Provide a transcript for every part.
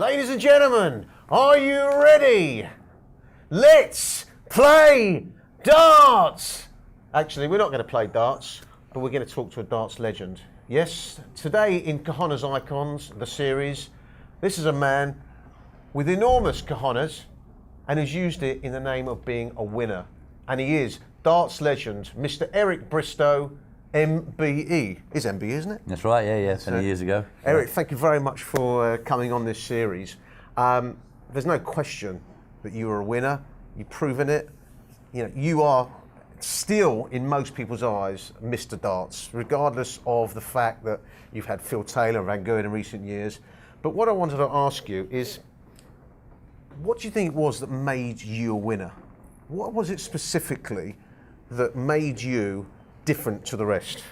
Ladies and gentlemen, are you ready? Let's play darts! Actually, we're not going to play darts, but we're going to talk to a darts legend. Yes, today in Cojones Icons, the series, this is a man with enormous cojones and has used it in the name of being a winner. And he is darts legend, Mr. Eric Bristow MBE. It's MBE, isn't it? That's right, yeah, 20 years ago. Eric, thank you very much for coming on this series. There's no question that you are a winner. You've proven it. You know, you are still, in most people's eyes, Mr. Darts, regardless of the fact that you've had Phil Taylor and Van Gogh in recent years. But what I wanted to ask you is, what do you think it was that made you a winner? What was it specifically that made you different to the rest?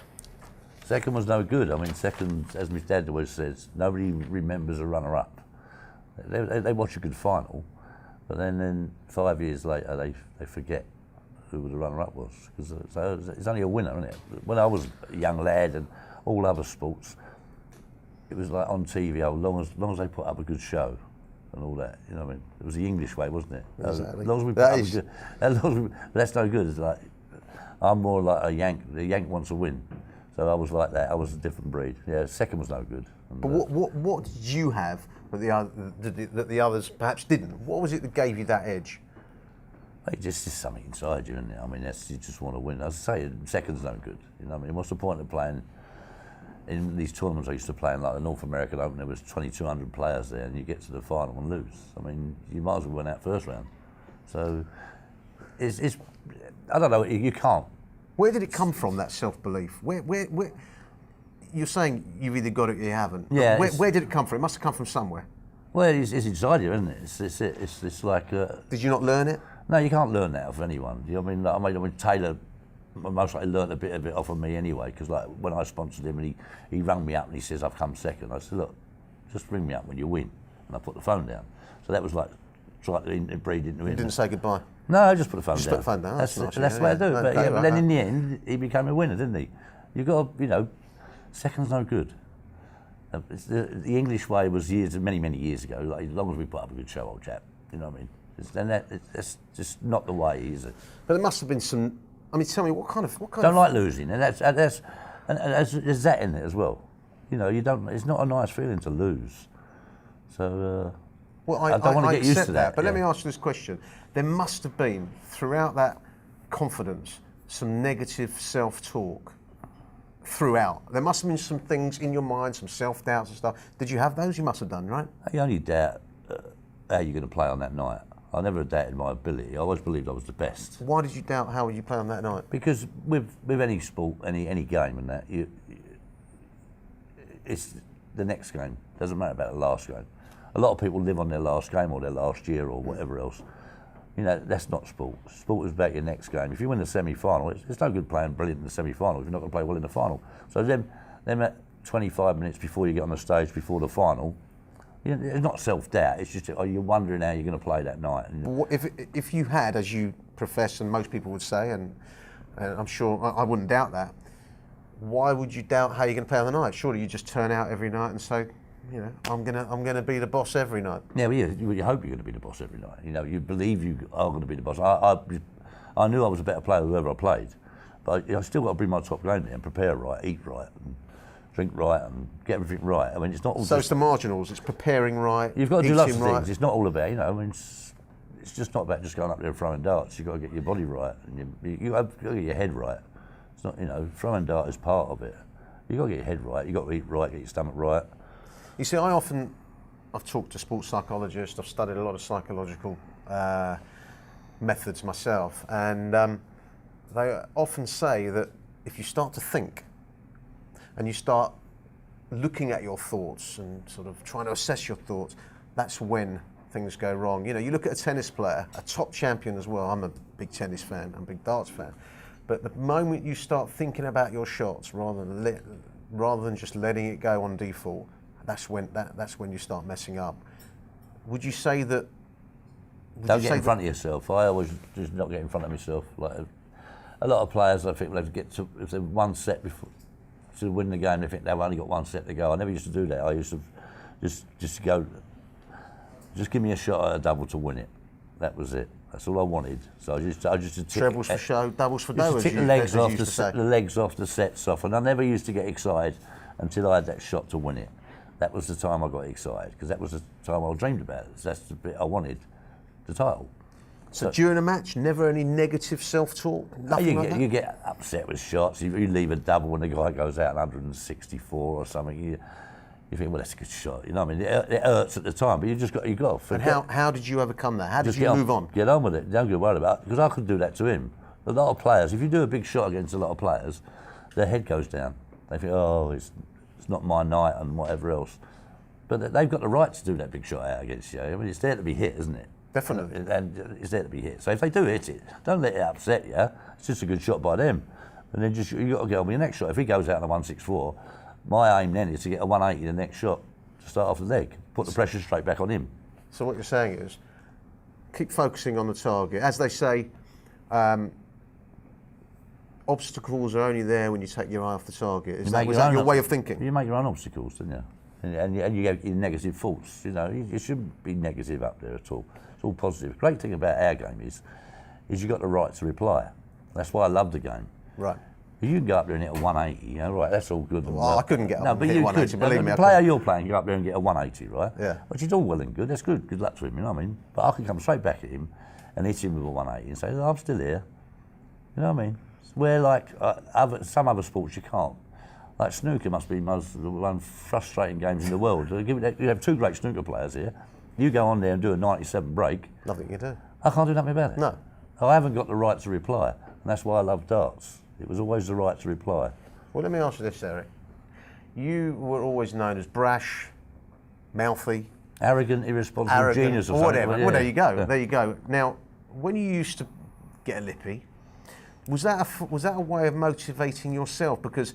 Second was no good. I mean, second, as my dad always says, nobody remembers a runner-up. They watch a good final, but then 5 years later they forget who the runner-up was. So it's only a winner, isn't it? When I was a young lad and all other sports, it was like on TV, as long as they put up a good show and all that, you know what I mean? It was the English way, wasn't it? Exactly. As long as we put up a good, that's no good. It's like, I'm more like a Yank. The Yank wants to win. So I was like that. I was a different breed. Yeah, second was no good. And, but what did you have that the others perhaps didn't? What was it that gave you that edge? It's just something inside you, isn't it? I mean, you just want to win. As I say, second's no good. You know what I mean? What's the point of playing in these tournaments I used to play in, like the North American Open? There was 2,200 players there, and you get to the final and lose. I mean, you might as well win out first round. So it's I don't know. You can't. Where did it come from, that self-belief? Where you're saying you've either got it or you haven't. Yeah. Where did it come from? It must have come from somewhere. Well, it's inside you, isn't it? It's like. Did you not learn it? No, you can't learn that off anyone. You know what I mean? I mean, Taylor most likely learned a bit of it off of me anyway, because like when I sponsored him and he rang me up and he says, I've come second. I said, look, just ring me up when you win. And I put the phone down. So that was like trying to breed into him. You didn't say goodbye? No, I just put the phone down. Just put the phone down. That's the way I do it. But then in the end, he became a winner, didn't he? You got to, you know, second's no good. The English way was many years ago. Like, as long as we put up a good show, old chap. You know what I mean? That's just not the way, is it? But there must have been some. I mean, tell me what kind of. Don't like losing, and there's that in it as well. You know, you don't. It's not a nice feeling to lose. So. Well, I don't want to get used to that. But let me ask you this question: there must have been throughout that confidence some negative self-talk. Throughout, there must have been some things in your mind, some self-doubts and stuff. Did you have those? You must have done, right? You only doubt how you're going to play on that night. I never doubted my ability. I always believed I was the best. Why did you doubt how would you play on that night? Because with any sport, any game and that, it's the next game. Doesn't matter about the last game. A lot of people live on their last game or their last year or whatever else. You know, that's not sport. Sport is about your next game. If you win the semi-final, it's no good playing brilliant in the semi-final if you're not going to play well in the final. So them at 25 minutes before you get on the stage, before the final, it's not self-doubt. It's just you're wondering how you're going to play that night. If you had, as you profess, and most people would say, and I'm sure I wouldn't doubt that, why would you doubt how you're going to play on the night? Surely you just turn out every night and say, you know, I'm gonna be the boss every night. Yeah, well, you hope you're going to be the boss every night. You know, you believe you are going to be the boss. I knew I was a better player whoever I played, but I still got to bring my top game there and prepare right, eat right, and drink right, and get everything right. I mean, it's not all. So it's the marginals. It's preparing right. You've got to do lots of right. things. It's not all about, you know. I mean, it's just not about just going up there and throwing darts. You've got to get your body right, and you have got to get your head right. It's not, you know, throwing dart is part of it. You've got to get your head right. You've got to eat right, get your stomach right. You see, I've talked to sports psychologists, I've studied a lot of psychological methods myself, and they often say that if you start to think and you start looking at your thoughts and sort of trying to assess your thoughts, that's when things go wrong. You know, you look at a tennis player, a top champion as well. I'm a big tennis fan, I'm a big darts fan, but the moment you start thinking about your shots rather than just letting it go on default, that's when you start messing up. Would you say that? Don't get in front of yourself. I always just not get in front of myself. Like a lot of players, I think, if they're one set before to win the game, they think they've only got one set to go. I never used to do that. I used to just go Just give me a shot at a double to win it. That was it. That's all I wanted. So I just trebles for show, doubles for dough. Just to tick the legs off, the sets off, and I never used to get excited until I had that shot to win it. That was the time I got excited because that was the time I dreamed about it. That's the bit I wanted, the title. So during a match, never any negative self-talk? You get upset with shots. You leave a double when the guy goes out 164 or something. You think, well, that's a good shot. You know what I mean? It hurts at the time, but you got to forget. And how did you overcome that? How did you move on? Get on with it. Don't get worried about it, because I could do that to him. A lot of players, if you do a big shot against a lot of players, their head goes down. They think, oh, it's not my night and whatever else. But they've got the right to do that big shot out against you. I mean, it's there to be hit, isn't it? Definitely. And it's there to be hit. So if they do hit it, don't let it upset you. It's just a good shot by them. And then you got to get on with your next shot. If he goes out on a 164, my aim then is to get a 180 the next shot to start off the leg. Put the pressure straight back on him. So what you're saying is, keep focusing on the target. As they say, obstacles are only there when you take your eye off the target. Was that your way of thinking? You make your own obstacles, don't you? And you have your negative thoughts. You know, you shouldn't be negative up there at all. It's all positive. The great thing about our game is you got the right to reply. That's why I love the game. Right. You can go up there and hit a 180, you know, right, that's all good. Well, I couldn't get up and hit 180, believe me. The player you're playing, go up there and get a 180, right? Yeah. Which is all well and good, that's good, good luck to him, you know what I mean? But I can come straight back at him and hit him with a 180 and say, oh, I'm still here. You know what I mean? Where, like, some other sports you can't. Like snooker must be one of the most frustrating games in the world. You have two great snooker players here. You go on there and do a 97 break. Nothing you do. I can't do nothing about it. No. I haven't got the right to reply, and that's why I love darts. It was always the right to reply. Well, let me ask you this, Eric. You were always known as brash, mouthy, arrogant, irresponsible, genius, or something. Whatever. Yeah. Well, there you go. Yeah. There you go. Now, when you used to get a lippy, was that a way of motivating yourself? Because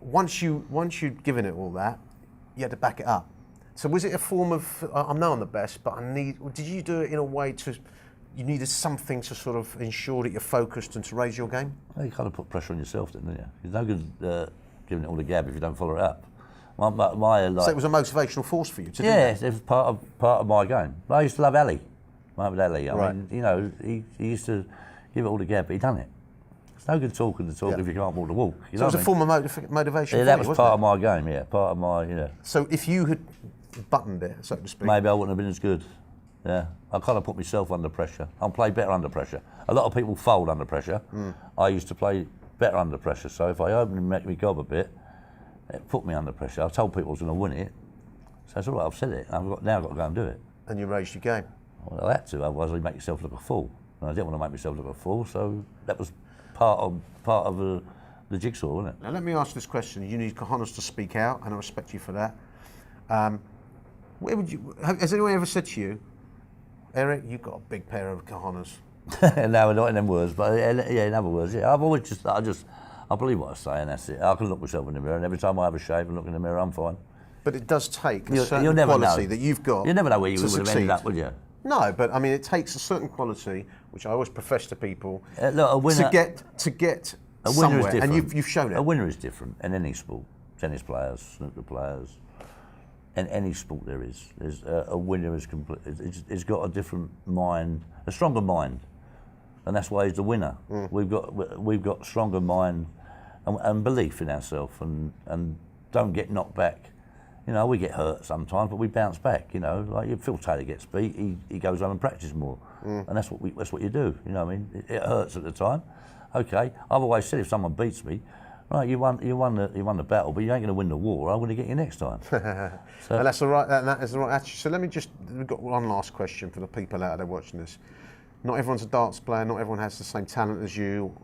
once you'd given it all that, you had to back it up. So was it a form of I know I'm the best, but did you do it in a way you needed something to sort of ensure that you're focused and to raise your game? Well, you kind of put pressure on yourself, then, don't you? It's no good giving it all the gab if you don't follow it up. So it was a motivational force for you to do that? Yeah, it was part of my game. I used to love Ali, Muhammad Ali. I mean, you know, he used to give it all the gab, but he done it. It's no good talking the talk if you can't walk the walk. So it was a form of motivation. Yeah, that was part of my game. Yeah, part of my So if you had buttoned it, so to speak, maybe I wouldn't have been as good. Yeah, I kind of put myself under pressure. I play better under pressure. A lot of people fold under pressure. I used to play better under pressure. So if I opened and make me gob a bit, it put me under pressure. I told people I was going to win it. So it's all right, I've said it. Now I've got to go and do it. And you raised your game. Well, I had to, otherwise I'd make yourself look a fool. And I didn't want to make myself look a fool, so that was part of the jigsaw, wasn't it? Now let me ask this question. You need Cojones to speak out, and I respect you for that. Has anyone ever said to you, Eric, you've got a big pair of Cojones? No, not in them words, but yeah, in other words, yeah. I've always I believe what I say, and that's it. I can look myself in the mirror, and every time I have a shave and look in the mirror, I'm fine. But it does take a certain quality that you've got. You never know where you would have ended up, would you? No, but I mean, it takes a certain quality, which I always profess to people, look, a winner, to get a winner somewhere, is different. and you've shown it. A winner is different in any sport. Tennis players, snooker players, in any sport there is. There's a winner is complete. It's got a different mind, a stronger mind, and that's why he's the winner. We've got stronger mind and belief in ourselves, and don't get knocked back. You know, we get hurt sometimes, but we bounce back. You know, like Phil Taylor gets beat, he goes home and practices more, and that's what you do. You know what I mean? It hurts at the time. Okay, I've always said if someone beats me, right, you won the battle, but you ain't going to win the war. I'm going to get you next time. So, and that's the right. That is the right attitude. So we've got one last question for the people out there watching this. Not everyone's a darts player. Not everyone has the same talent as you,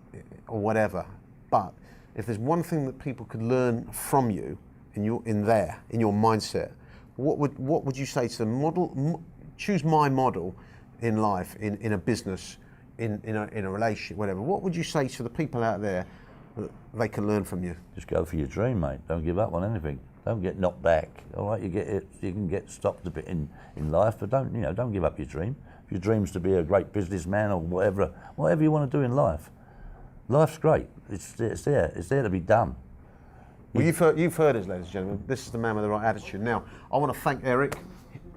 or whatever. But if there's one thing that people could learn from you in your mindset, what would you say to them? Choose my model in life, in a business, in a relationship, whatever. What would you say to the people out there that they can learn from you? Just go for your dream, mate. Don't give up on anything. Don't get knocked back. All right, you can get stopped a bit in life, but don't give up your dream. If your dream's to be a great businessman or whatever you want to do in life, life's great. It's there to be done. Well, you've heard us, ladies and gentlemen. This is the man with the right attitude. Now, I want to thank Eric.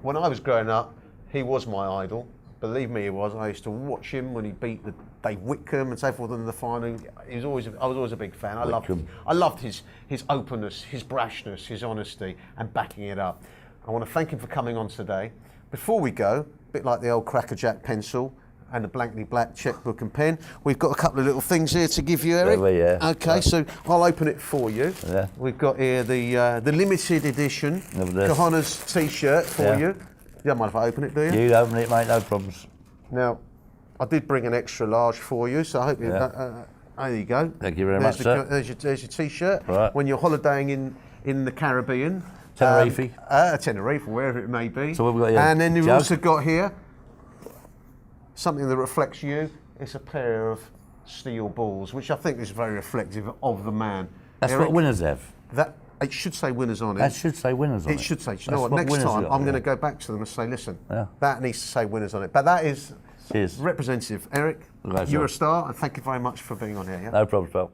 when I was growing up, he was my idol. Believe me, he was. I used to watch him when he beat the Dave Whitcomb and so forth in the final. I was always a big fan. I loved his openness, his brashness, his honesty, and backing it up. I want to thank him for coming on today. Before we go, a bit like the old Cracker Jack pencil and the blankly black checkbook and pen, we've got a couple of little things here to give you, Eric. Yeah. Okay, so I'll open it for you. Yeah. We've got here the limited edition Cojones T-shirt for you. You don't mind if I open it, do you? You open it, mate, no problems. Now, I did bring an extra large for you, so I hope you. There you go. Thank you very much, sir. There's your T-shirt. Right. When you're holidaying in the Caribbean, Tenerife. Tenerife, or wherever it may be. So what have we got here? And then you've Jug? also got here something that reflects you. It's a pair of steel balls, which I think is very reflective of the man. That's Eric, what winners have. It should say winners on it. That should say winners on it. It should say. You That's know what? what Next winners time got, I'm going to go back to them and say, listen, that needs to say winners on it. But that is Cheers. representative. Eric, Pleasure. you're a star, and thank you very much for being on here. Yeah? No problems, pal.